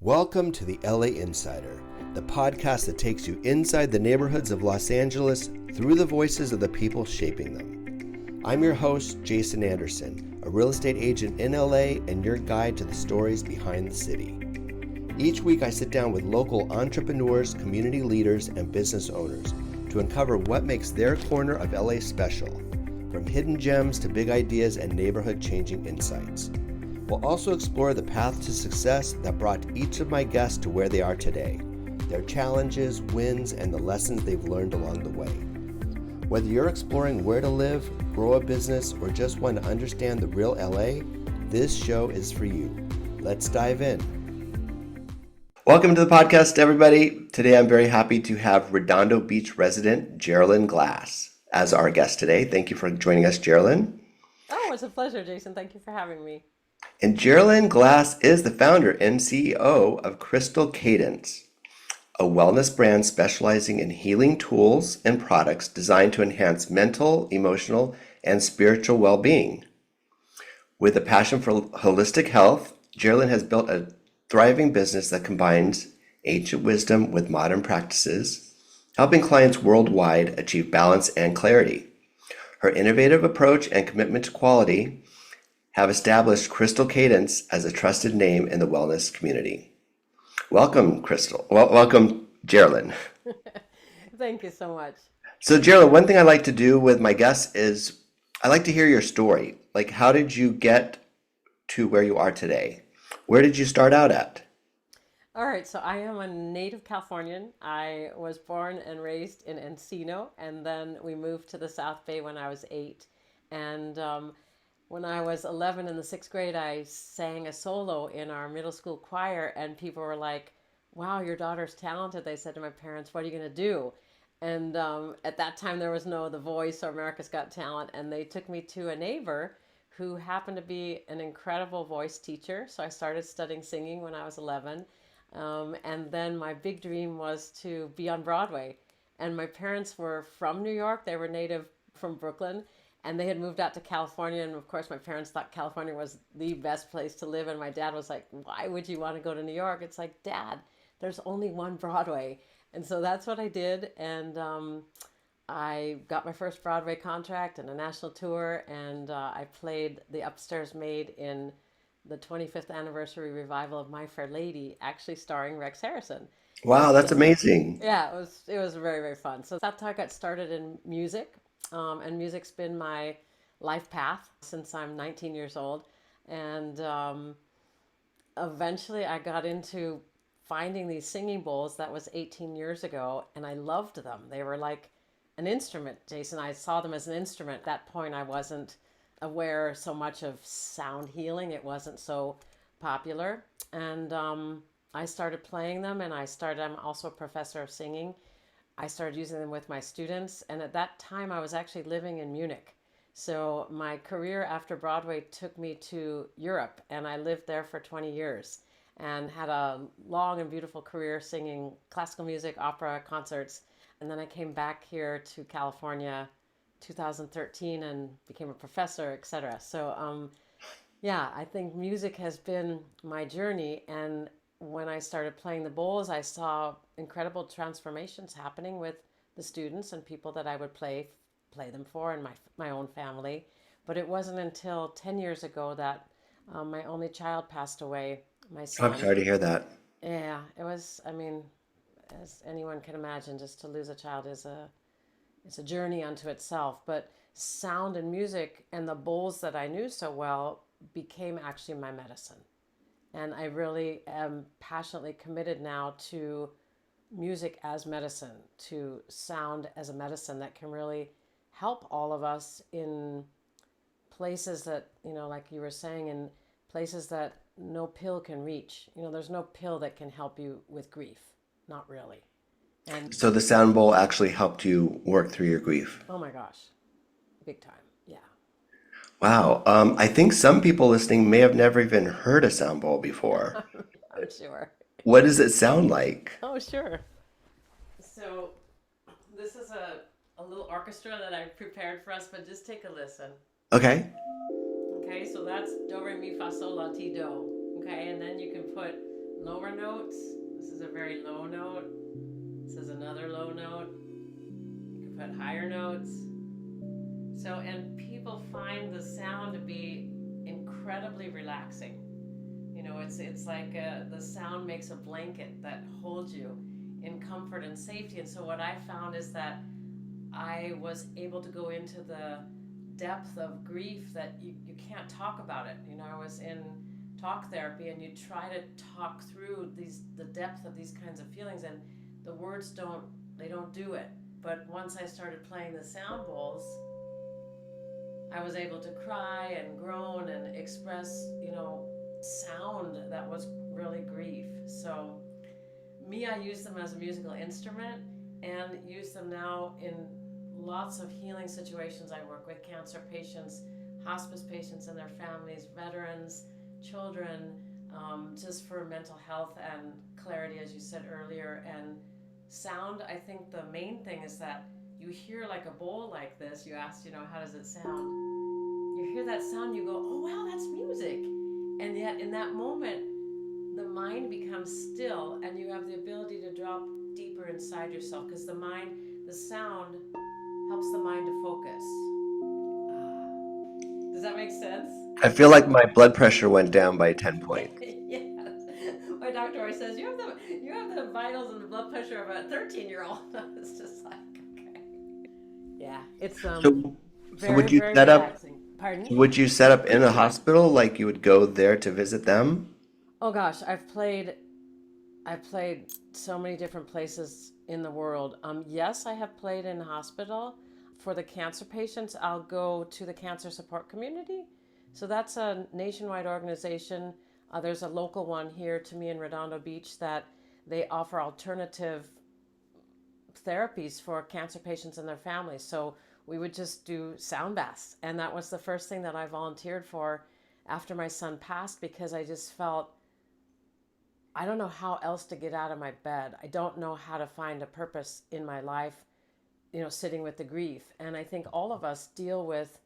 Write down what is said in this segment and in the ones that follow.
Welcome to the LA Insider, the podcast that takes you inside the neighborhoods of Los Angeles through the voices of the people shaping them. I'm your host, Jason Anderson, a real estate agent in LA and your guide to the stories behind the city. Each week I sit down with local entrepreneurs, community leaders, and business owners to uncover what makes their corner of LA special, from hidden gems to big ideas and neighborhood-changing insights. We'll also explore the path to success that brought each of my guests to where they are today, their challenges, wins, and the lessons they've learned along the way. Whether you're exploring where to live, grow a business, or just want to understand the real LA, this show is for you. Let's dive in. Welcome to the podcast, everybody. Today I'm very happy to have Redondo Beach resident Jeralyn Glass as our guest today. Thank you for joining us, Jeralyn. Oh, it's a pleasure, Jason. Thank you for having me. And Jeralyn Glass is the founder and CEO of Crystal Cadence, a wellness brand specializing in healing tools and products designed to enhance mental, emotional, and spiritual well-being. With a passion for holistic health, Jeralyn has built a thriving business that combines ancient wisdom with modern practices, helping clients worldwide achieve balance and clarity. Her innovative approach and commitment to quality have established Crystal Cadence as a trusted name in the wellness community. Welcome, Crystal. Welcome, Jeralyn. Thank you so much. So, Jeralyn, one thing I like to do with my guests is I like to hear your story. Like, how did you get to where you are today? Where did you start out at? All right, so I am a native Californian. I was born and raised in Encino, and then we moved to the South Bay when I was 8. And when I was 11 in the 6th grade, I sang a solo in our middle school choir, and people were like, wow, your daughter's talented. They said to my parents, what are you going to do? And at that time, there was no The Voice or America's Got Talent, and they took me to a neighbor who happened to be an incredible voice teacher. So I started studying singing when I was 11. And then my big dream was to be on Broadway. And my parents were from New York. They were native from Brooklyn. And they had moved out to California. And of course, my parents thought California was the best place to live. And my dad was like, why would you want to go to New York? It's like, Dad, there's only one Broadway. And so that's what I did. And I got my first Broadway contract and a national tour. And I played the upstairs maid in the 25th anniversary revival of My Fair Lady, actually starring Rex Harrison. Wow, that's amazing. Yeah, it was very, very fun. So that's how I got started in music. And music's been my life path since I'm 19 years old. And eventually I got into finding these singing bowls. That was 18 years ago, and I loved them. They were like an instrument, Jason. I saw them as an instrument. At that point, I wasn't aware so much of sound healing. It wasn't so popular. And I started playing them, and I'm also a professor of singing. I started using them with my students, and at that time I was actually living in Munich. So my career after Broadway took me to Europe, and I lived there for 20 years and had a long and beautiful career singing classical music, opera, concerts. And then I came back here to California 2013 and became a professor, etc. So yeah, I think music has been my journey, and when I started playing the bowls, I saw incredible transformations happening with the students and people that I would play them for, and my own family. But it wasn't until 10 years ago that my only child passed away, my son. I'm sorry to hear that. Yeah, it was, I mean, as anyone can imagine, just to lose a child is it's a journey unto itself. But sound and music and the bowls that I knew so well became actually my medicine. And I really am passionately committed now to music as medicine, to sound as a medicine that can really help all of us in places that, like you were saying, in places that no pill can reach. There's no pill that can help you with grief. Not really. And So the sound bowl actually helped you work through your grief. oh my gosh, big time. Yeah. Wow. I think some people listening may have never even heard a sound bowl before. I'm sure. What does it sound like? Oh, sure. So this is a little orchestra that I prepared for us, but just take a listen. Okay. Okay, so that's do, re, mi, fa, sol, la, ti, do. Okay, and then you can put lower note very low note. This is another low note. You can put higher notes. So, and people find the sound to be incredibly relaxing. It's like the sound makes a blanket that holds you in comfort and safety. And so what I found is that I was able to go into the depth of grief that you can't talk about it. I was in talk therapy, and you try to talk through the depth of these kinds of feelings, and the words don't do it. But once I started playing the sound bowls, I was able to cry and groan and express, sound that was really grief. So I use them as a musical instrument and use them now in lots of healing situations. I work with cancer patients, hospice patients and their families, veterans, children, just for mental health and clarity, as you said earlier. And sound, I think the main thing is that you hear like a bowl like this. You asked, how does it sound? You hear that sound, you go, oh wow, that's music. And yet in that moment, the mind becomes still, and you have the ability to drop deeper inside yourself, because the sound helps the mind to focus. Does that make sense? I feel like my blood pressure went down by 10 points. Yes. My doctor always says you have the vitals and the blood pressure of a 13-year-old. It's just like, okay. Yeah, it's So, so very, would you very set up relaxing. Pardon? would you set up in a hospital, like you would go there to visit them? Oh gosh, I've played so many different places in the world. Yes, I have played in hospital. For the cancer patients, I'll go to the cancer support community. So that's a nationwide organization. There's a local one here to me in Redondo Beach that they offer alternative therapies for cancer patients and their families. So we would just do sound baths. And that was the first thing that I volunteered for after my son passed, because I just felt I don't know how else to get out of my bed. I don't know how to find a purpose in my life, sitting with the grief. And I think all of us deal with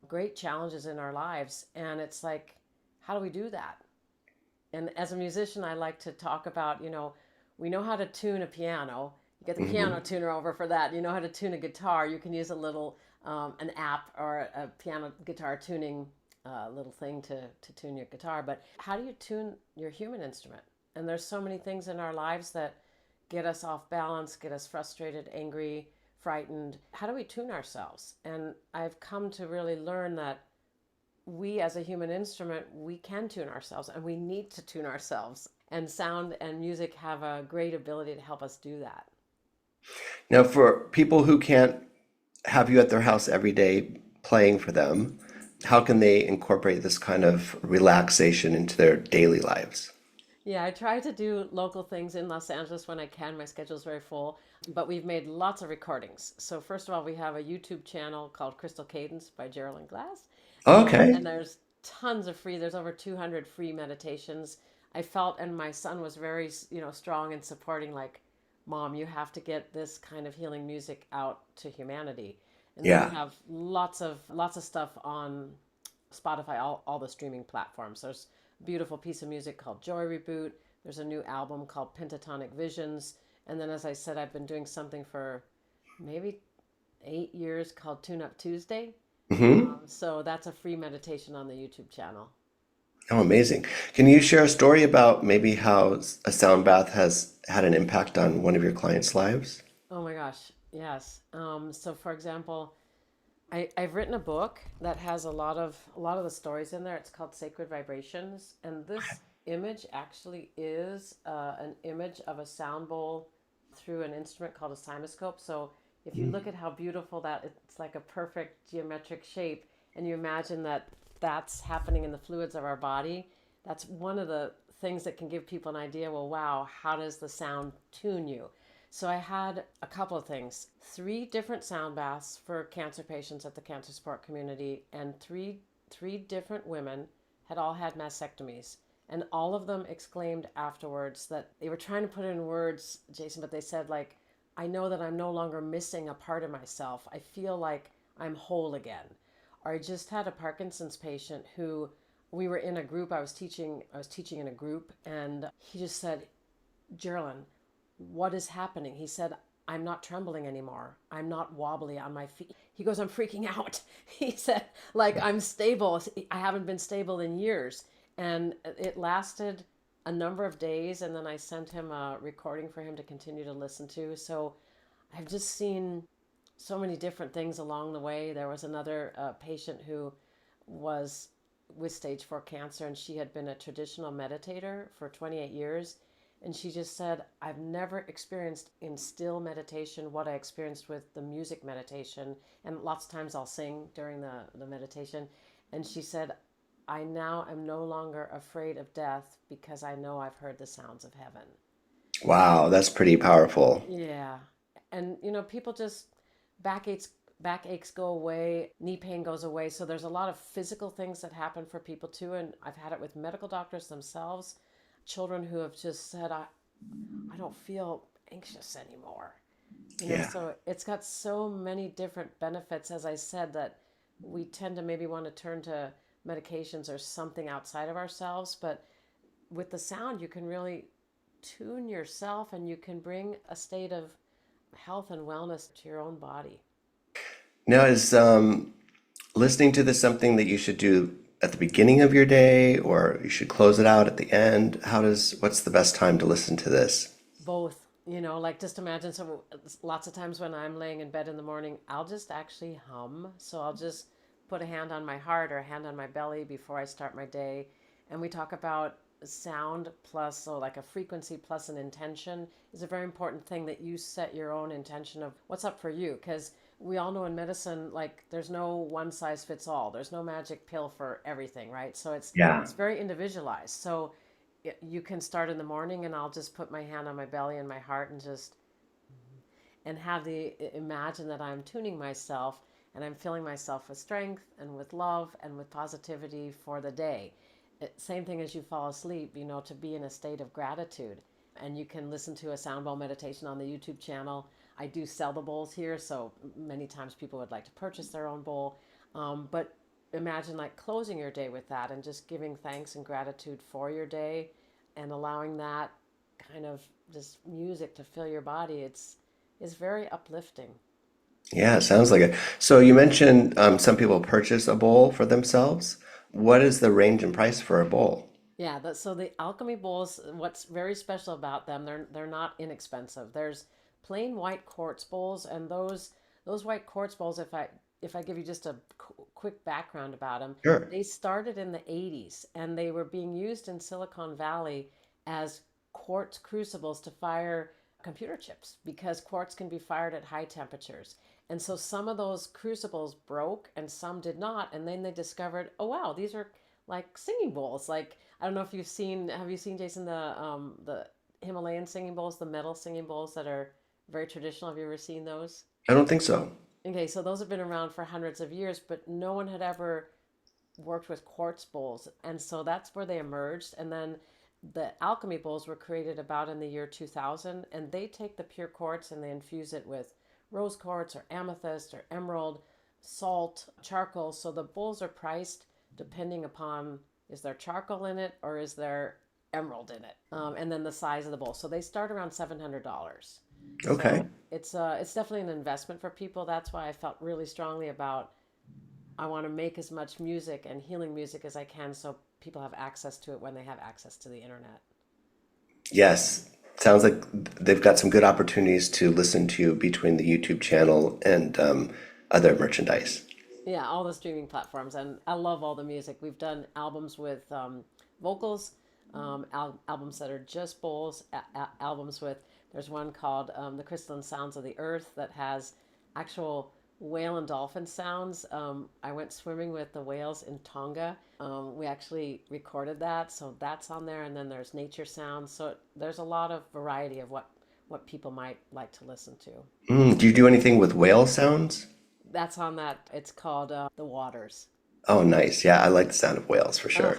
great challenges in our lives. And it's like, how do we do that? And as a musician, I like to talk about, we know how to tune a piano. You get the piano Hmm. tuner over for that. You know how to tune a guitar. You can use a little, an app or a piano guitar tuning little thing to tune your guitar. But how do you tune your human instrument? And there's so many things in our lives that get us off balance, get us frustrated, angry, frightened. How do we tune ourselves? And I've come to really learn that we as a human instrument, we can tune ourselves, and we need to tune ourselves. And sound and music have a great ability to help us do that. Now, for people who can't have you at their house every day playing for them, how can they incorporate this kind of relaxation into their daily lives? Yeah, I try to do local things in Los Angeles when I can. My schedule's very full, but we've made lots of recordings. So first of all, we have a YouTube channel called Crystal Cadence by Jeralyn Glass, Okay. and there's tons of free. There's over 200 free meditations. I felt, and my son was very, strong in supporting. Like, Mom, you have to get this kind of healing music out to humanity. And then we Yeah. have lots of stuff on Spotify, all the streaming platforms. There's a beautiful piece of music called Joy Reboot. There's a new album called Pentatonic Visions. And then, as I said, I've been doing something for maybe 8 years called Tune Up Tuesday. Hmm. So that's a free meditation on the YouTube channel. Oh, amazing. Can you share a story about maybe how a sound bath has had an impact on one of your clients' lives? Oh my gosh, yes. So for example, I've written a book that has a lot of the stories in there. It's called Sacred Vibrations, and this image actually is an image of a sound bowl through an instrument called a cymoscope. So if you look at how beautiful that, it's like a perfect geometric shape, and you imagine that that's happening in the fluids of our body. That's one of the things that can give people an idea. Well, wow, how does the sound tune you? So I had a couple of things. Three different sound baths for cancer patients at the cancer support community, and three different women had all had mastectomies. And all of them exclaimed afterwards that they were trying to put it in words, Jason, but they said, like, I know that I'm no longer missing a part of myself. I feel like I'm whole again. Or I just had a Parkinson's patient who we were in a group. I was teaching in a group, and he just said, Geraldine, what is happening? He said, I'm not trembling anymore. I'm not wobbly on my feet. He goes, I'm freaking out. He said, like, I'm stable. I haven't been stable in years. And it lasted a number of days. And then I sent him a recording for him to continue to listen to. So I've just seen so many different things along the way. There was another patient who was with stage 4 cancer, and she had been a traditional meditator for 28 years. And she just said, I've never experienced in still meditation what I experienced with the music meditation. And lots of times I'll sing during the meditation. And she said, I now am no longer afraid of death because I know I've heard the sounds of heaven. Wow, that's pretty powerful. Yeah. And people just backaches backaches go away, knee pain goes away. So there's a lot of physical things that happen for people too. And I've had it with medical doctors themselves, children who have just said, I don't feel anxious anymore. Yeah. So it's got so many different benefits, as I said, that we tend to maybe want to turn to medications or something outside of ourselves. But with the sound, you can really tune yourself and you can bring a state of health and wellness to your own body. Now, is listening to this something that you should do at the beginning of your day, or you should close it out at the end? What's the best time to listen to this? Both, like just imagine, so lots of times when I'm laying in bed in the morning, I'll just actually hum. So I'll just put a hand on my heart or a hand on my belly before I start my day. And we talk about sound plus, so like a frequency plus an intention is a very important thing, that you set your own intention of what's up for you. Because we all know in medicine, like there's no one size fits all. There's no magic pill for everything, right? So it's Yeah. it's very individualized. So you can start in the morning and I'll just put my hand on my belly and my heart and just and have the imagine that I'm tuning myself and I'm filling myself with strength and with love and with positivity for the day. Same thing as you fall asleep, to be in a state of gratitude. And you can listen to a sound bowl meditation on the YouTube channel. I do sell the bowls here, so many times people would like to purchase their own bowl. But imagine like closing your day with that and just giving thanks and gratitude for your day and allowing that kind of just music to fill your body. It's very uplifting. Yeah, it sounds like it. So you mentioned some people purchase a bowl for themselves. What is the range in price for a bowl? Yeah, so the alchemy bowls, what's very special about them, they're not inexpensive. There's plain white quartz bowls, and those white quartz bowls, if I give you just a quick background about them, Sure. they started in the 80s and they were being used in Silicon Valley as quartz crucibles to fire computer chips, because quartz can be fired at high temperatures. And so some of those crucibles broke and some did not. And then they discovered, oh wow, these are like singing bowls. Like, I don't know if have you seen, Jason, the Himalayan singing bowls, the metal singing bowls that are very traditional? Have you ever seen those? I don't think so. Okay, so those have been around for hundreds of years, but no one had ever worked with quartz bowls. And so that's where they emerged. And then the alchemy bowls were created about in the year 2000, and they take the pure quartz and they infuse it with rose quartz or amethyst or emerald, salt, charcoal. So the bowls are priced depending upon, is there charcoal in it or is there emerald in it, and then the size of the bowl. So they start around $700. Okay. So it's definitely an investment for people. That's why I felt really strongly about, I want to make as much music and healing music as I can so people have access to it when they have access to the internet. Yes. Sounds like they've got some good opportunities to listen to between the YouTube channel and other merchandise. Yeah, all the streaming platforms, and I love all the music. We've done albums with vocals, albums that are just bowls, albums with. There's one called "The Crystalline Sounds of the Earth" that has actual whale and dolphin sounds. I went swimming with the whales in Tonga. We actually recorded that, so that's on there. And then there's nature sounds. So there's a lot of variety of what people might like to listen to. Do you do anything with whale sounds? That's on that. It's called The Waters. Oh, nice. Yeah, I like the sound of whales for Oh, sure.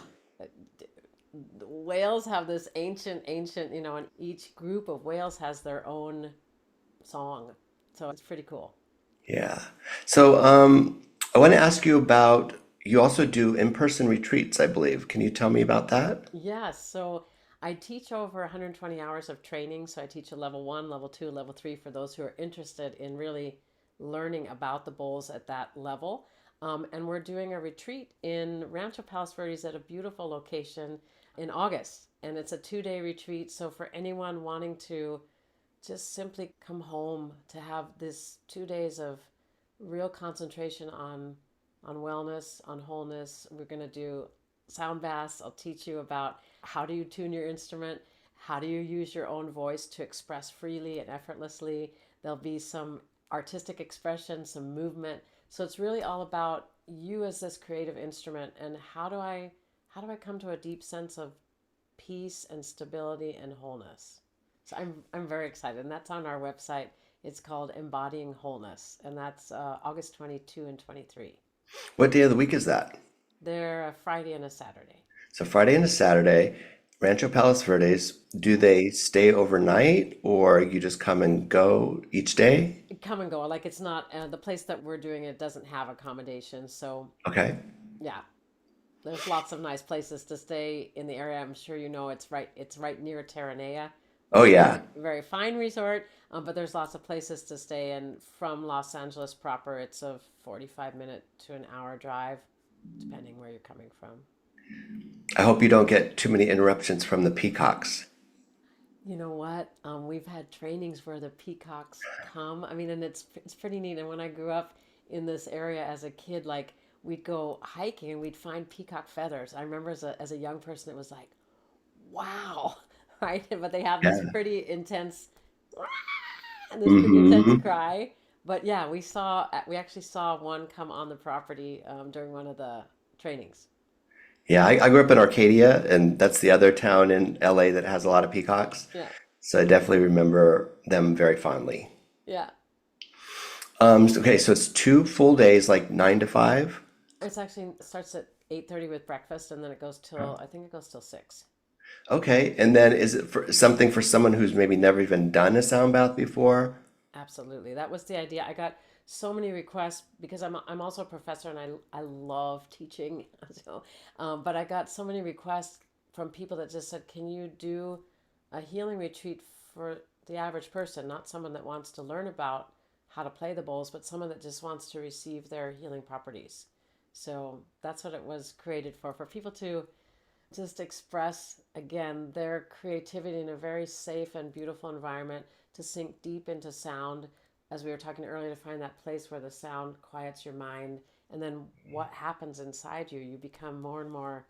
the whales have this ancient, and each group of whales has their own song. So it's pretty cool. Yeah. So I want to ask you about, you also do in-person retreats, I believe. Can you tell me about that? Yeah, so I teach over 120 hours of training. So I teach a level 1, level 2, level 3 for those who are interested in really learning about the bowls at that level. And we're doing a retreat in Rancho Palos Verdes at a beautiful location in August. And it's a 2-day retreat. So for anyone wanting to just simply come home to have this 2 days of real concentration on wellness, on wholeness. We're going to do sound baths. I'll teach you about how do you tune your instrument, how do you use your own voice to express freely and effortlessly. There'll be some artistic expression, some movement. So it's really all about you as this creative instrument and how do I come to a deep sense of peace and stability and wholeness. So I'm very excited, and that's on our website. It's called Embodying Wholeness, and that's August 22 and 23. What day of the week is that? They're a Friday and a Saturday. So Friday and a Saturday, Rancho Palos Verdes. Do they stay overnight or you just come and go each day? Come and go. Like it's not the place that we're doing it doesn't have accommodations. So Okay. yeah, there's lots of nice places to stay in the area. I'm sure you know it's right near Terranea, Oh, which is yeah. a very fine resort. But there's lots of places to stay, and from Los Angeles proper, it's a 45-minute to an hour drive, depending where you're coming from. I hope you don't get too many interruptions from the peacocks. You know what? We've had trainings where the peacocks come. I mean, and it's pretty neat. And when I grew up in this area as a kid, like we'd go hiking and we'd find peacock feathers. I remember as a young person, it was like, wow, right? But they have this Yeah. pretty intense, and this pretty intense Hmm. cry. But yeah, we actually saw one come on the property during one of the trainings. Yeah, I grew up in Arcadia, and that's the other town in LA that has a lot of peacocks. Yeah, So I definitely remember them very fondly. yeah. Okay, so it's 2 full days, like 9 to 5. It's actually it starts at 8:30 with breakfast, and then it goes till I think it goes till 6. Okay, and then is it for something for someone who's maybe never even done a sound bath before? Absolutely. That was the idea. I got so many requests because I'm also a professor and I love teaching. So, but I got so many requests from people that just said, "Can you do a healing retreat for the average person, not someone that wants to learn about how to play the bowls, but someone that just wants to receive their healing properties." So that's what it was created for people to just express again their creativity in a very safe and beautiful environment, to sink deep into sound, as we were talking earlier, to find that place where the sound quiets your mind, and then what happens inside you, you become more and more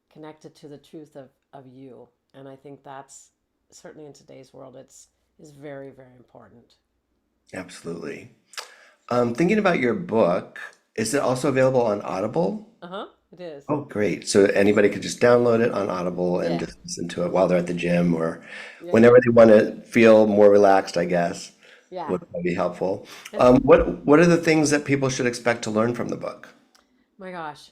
connected to the truth of you. And I think that's certainly in today's world, it's is very, very important. Absolutely. Thinking about your book, is it also available on Audible? Uh-huh, it is. Oh, great. So anybody could just download it on Audible and Yeah, just listen to it while they're at the gym or yeah, yeah, whenever they want to feel more relaxed, I guess, yeah. would probably be helpful. And What are the things that people should expect to learn from the book? my gosh,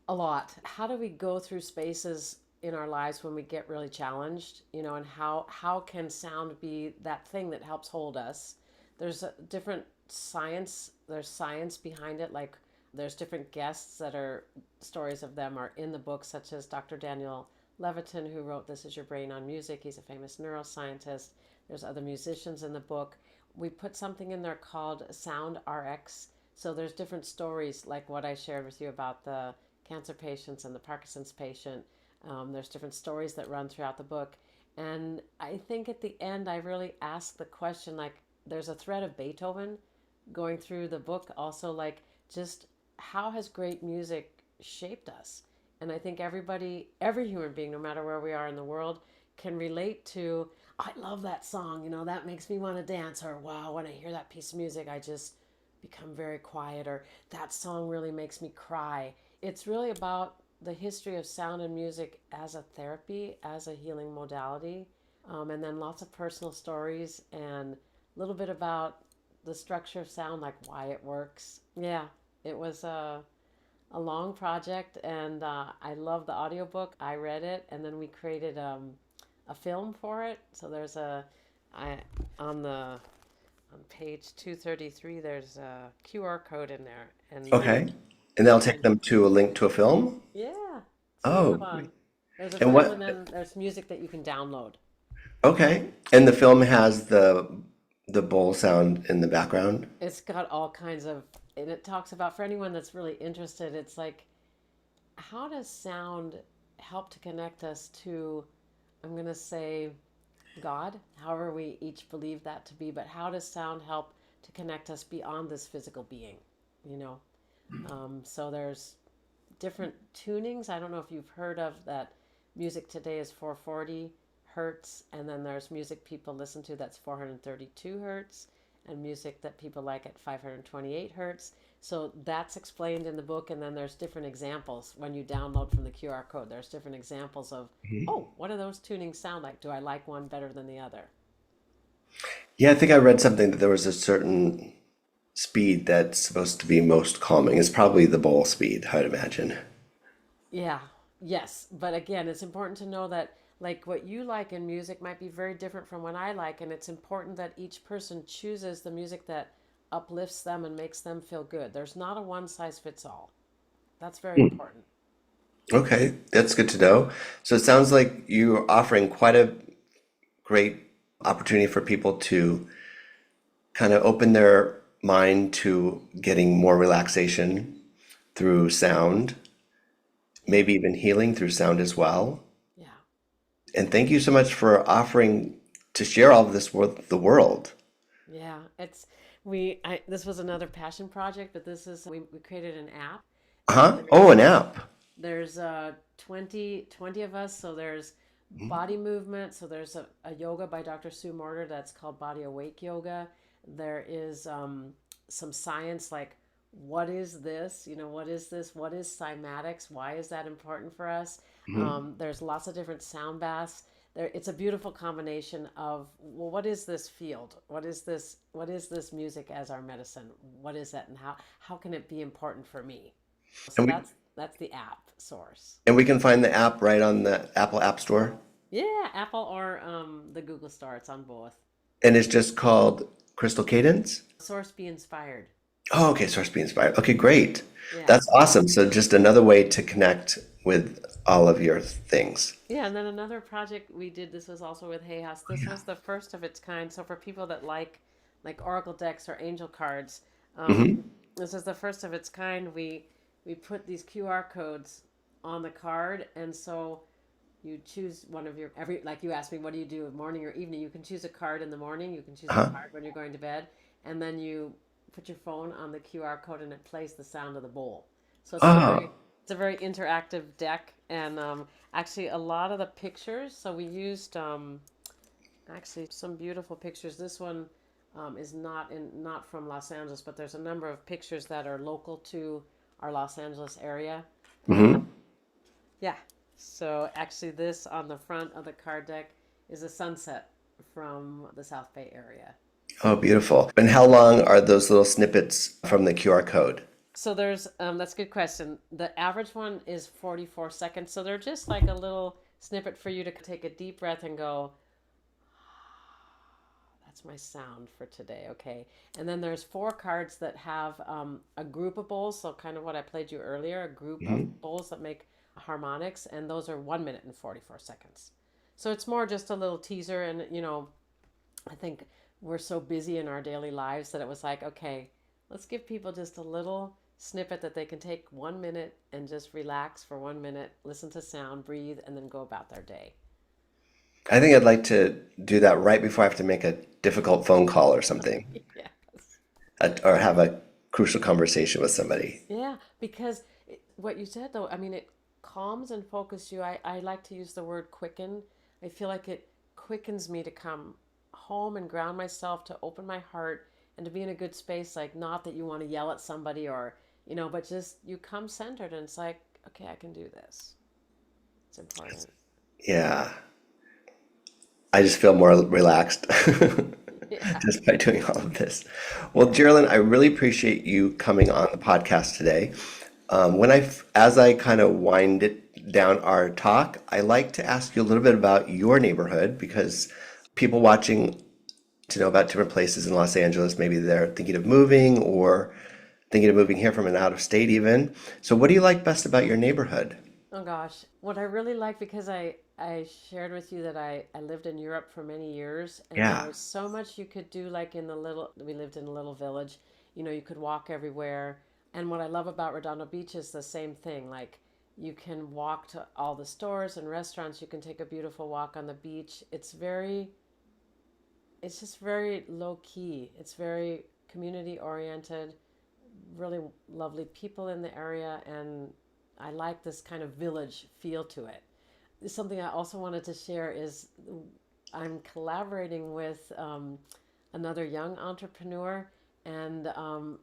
a lot. How do we go through spaces in our lives when we get really challenged, and how can sound be that thing that helps hold us? There's a different science, there's science behind it, like there's different guests that are stories of them are in the book, such as Dr. Daniel Levitin, who wrote This Is Your Brain on Music. He's a famous neuroscientist. There's other musicians in the book. We put something in there called Sound RX. So there's different stories, like what I shared with you about the cancer patients and the Parkinson's patient. There's different stories that run throughout the book. And I think at the end, I really ask the question, like, there's a thread of Beethoven going through the book, also, like, just how has great music shaped us? And I think every human being, no matter where we are in the world, can relate to, I love that song, that makes me want to dance, or wow, when I hear that piece of music, I just become very quiet, or that song really makes me cry. It's really about the history of sound and music as a therapy, as a healing modality, and then lots of personal stories and a little bit about the structure of sound, like why it works. Yeah, it was a long project, and I love the audiobook. I read it, and then we created a film for it. So there's I on the on page 233, there's a QR code in there, and Okay. And that'll take them to a link to a film? yeah, it's a lot of Oh, fun. There's a And film, and what? then there's music that you can download. Okay. And the film has the bowl sound in the background. It's got all kinds of, and it talks about, for anyone that's really interested, it's like, how does sound help to connect us to, I'm going to say, God, however we each believe that to be, but how does sound help to connect us beyond this physical being? You know, so there's different tunings. I don't know if you've heard of that. Music today is 440 hertz, and then there's music people listen to that's 432 hertz, and music that people like at 528 hertz. So that's explained in the book, and then there's different examples when you download from the QR code. There's different examples of, oh, what do those tunings sound like? Do I like one better than the other? Yeah, I think I read something that there was a certain speed that's supposed to be most calming. It's probably the bowl speed, I'd imagine. Yeah, yes. But again, it's important to know that like what you like in music might be very different from what I like, and it's important that each person chooses the music that uplifts them and makes them feel good. There's not a one size fits all. That's very important. Okay, that's good to know. So it sounds like you're offering quite a great opportunity for people to kind of open their mind to getting more relaxation through sound, Yeah. maybe even healing through sound as well. Yeah. And thank you so much for offering to share all of this with the world. Yeah. It's we I this was another passion project, but this is we created an app, and Uh-huh. Oh, an app. there's 20 of us, so there's body movement, so there's a yoga by Dr. Sue Morter that's called Body Awake Yoga. There is some science, like what is this, what is this, what is cymatics, why is that important for us. There's lots of different sound baths there. It's a beautiful combination of, well, what is this field, what is this music as our medicine, what is that, and how can it be important for me. So And we that's the app source. and we can find the app right on the Apple App Store. Yeah, Apple or the Google Store. It's on both. And it's just called Crystal Cadence. Source be inspired. Oh, okay, Source Be Inspired. Okay, great. Yeah. That's awesome. So just another way to connect with all of your things. Yeah, and then another project we did, this was also with Hay House. This was the first of its kind. So for people that like Oracle decks or angel cards, um, Hmm. this is the first of its kind. We put these QR codes on the card, and so you choose one of your every, like you asked me, what do you do morning or evening? You can choose a card in the morning, you can choose a Uh-huh. card when you're going to bed, and then you put your phone on the QR code and it plays the sound of the bowl. So Oh, it's a very interactive deck, and actually a lot of the pictures. So we used actually some beautiful pictures. This one is not from Los Angeles, but there's a number of pictures that are local to our Los Angeles area. hmm. Yeah. So actually, this on the front of the card deck is a sunset from the South Bay area. Oh, beautiful. And how long are those little snippets from the QR code? So there's that's a good question. The average one is 44 seconds. So they're just like a little snippet for you to take a deep breath and go, that's my sound for today. Okay. And then there's four cards that have a group of bowls. So kind of what I played you earlier, a group Hmm. of bowls that make harmonics, and those are 1 minute and 44 seconds. So it's more just a little teaser. And, I think we're so busy in our daily lives that it was like, okay, let's give people just a little snippet that they can take 1 minute and just relax for 1 minute, listen to sound, breathe, and then go about their day. I think I'd like to do that right before I have to make a difficult phone call or something, Yes. or have a crucial conversation with somebody. Yeah, because what you said though, I mean, it calms and focuses you. I like to use the word quicken. I feel like it quickens me to come home and ground myself, to open my heart and to be in a good space. Like, not that you want to yell at somebody or, but just you come centered and it's like, okay, I can do this. It's important. Yeah, I just feel more relaxed Yeah. just by doing all of this. Well, Geraldine, I really appreciate you coming on the podcast today. As I kind of wind it down our talk, I like to ask you a little bit about your neighborhood because people watching to know about different places in Los Angeles, maybe they're thinking of moving or thinking of moving here from an out of state even. So what do you like best about your neighborhood? Oh gosh, what I really like, because I shared with you that I lived in Europe for many years, and there Yeah. was so much you could do. Like in the little, we lived in a little village, you could walk everywhere. And what I love about Redondo Beach is the same thing. Like you can walk to all the stores and restaurants. You can take a beautiful walk on the beach. It's just very low key. It's very community oriented, really lovely people in the area, and I like this kind of village feel to it. Something I also wanted to share is I'm collaborating with another young entrepreneur, and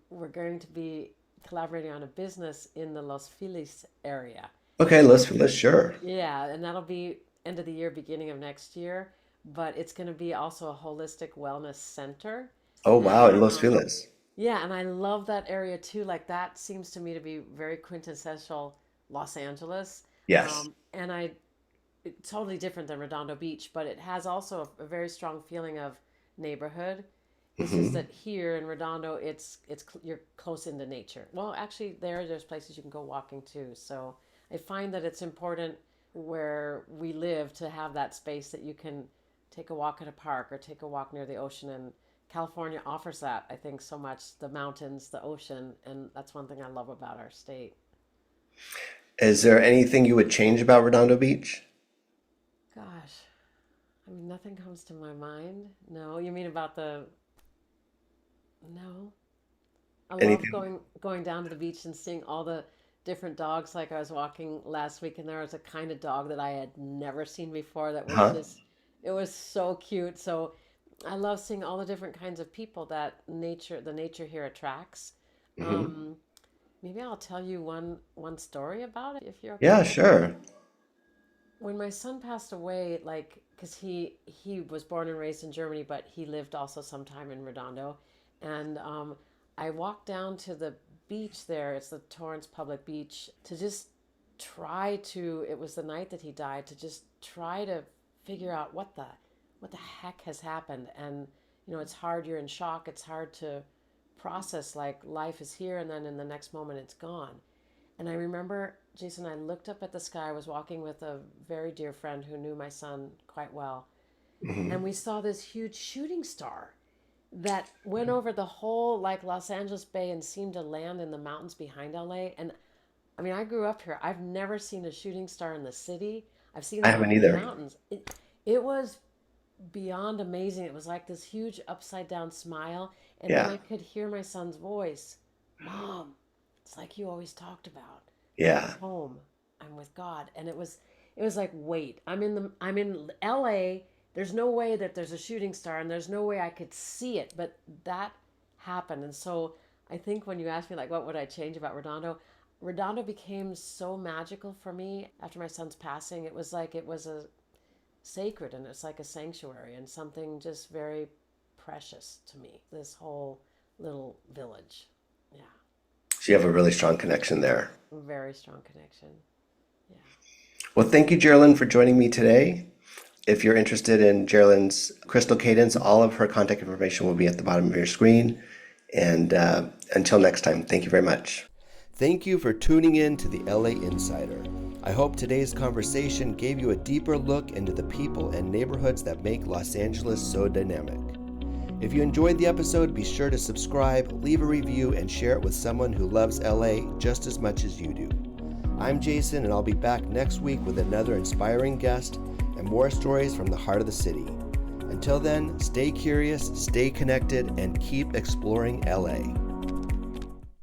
we're going to be collaborating on a business in the Los Feliz area. Okay, And let's sure. yeah, and that'll be end of the year, beginning of next year. But it's going to be also a holistic wellness center. Oh wow, And in Los Feliz. yeah, and I love that area too. Like that seems to me to be very quintessential Los Angeles. Yes. And it's totally different than Redondo Beach, but it has also a very strong feeling of neighborhood. It's just Hmm. that here in Redondo, you're close into nature. Well, actually, there's places you can go walking too. So I find that it's important where we live to have that space that you can take a walk at a park or take a walk near the ocean. And California offers that, I think, so much, the mountains, the ocean, and that's one thing I love about our state. Is there anything you would change about Redondo Beach? Gosh, I mean, nothing comes to my mind. No, you mean about the no. I love Anything? going down to the beach and seeing all the different dogs. Like I was walking last week, and there was a kind of dog that I had never seen before that was Huh? just, it was so cute. So I love seeing all the different kinds of people that the nature here attracts. Hmm. Um, Maybe I'll tell you one story about it if you're okay Yeah, with it. sure. When my son passed away, like, because he was born and raised in Germany, but he lived also sometime in Redondo, and I walked down to the beach there. It's the Torrance Public Beach to just try to. It was the night that he died, to just try to figure out what the heck has happened. And it's hard. You're in shock. It's hard to process, like life is here and then in the next moment it's gone. And I remember, Jason, I looked up at the sky. I was walking with a very dear friend who knew my son quite well. And Hmm. we saw this huge shooting star that went over the whole like Los Angeles Bay and seemed to land in the mountains behind LA. And I mean, I grew up here. I've never seen a shooting star in the city. I've seen I them haven't up in the either. mountains. It was beyond amazing. It was like this huge upside down smile. And then Yeah. I could hear my son's voice. Mom, it's like you always talked about. I'm Yeah. home. I'm with God. And it was like, wait, I'm in LA. There's no way that there's a shooting star and there's no way I could see it, but that happened. And so I think when you ask me like what would I change about Redondo, Redondo became so magical for me after my son's passing. It was like it was a sacred, and it's like a sanctuary and something just very precious to me. This whole little village. Yeah. So you have a really strong connection there. Very strong connection. Yeah. Well, thank you, Jeralyn, for joining me today. If you're interested in Jeralyn's Crystal Cadence, all of her contact information will be at the bottom of your screen. And until next time, thank you very much. Thank you for tuning in to the LA Insider. I hope today's conversation gave you a deeper look into the people and neighborhoods that make Los Angeles so dynamic. If you enjoyed the episode, be sure to subscribe, leave a review, and share it with someone who loves LA just as much as you do. I'm Jason, and I'll be back next week with another inspiring guest and more stories from the heart of the city. Until then, stay curious, stay connected, and keep exploring LA.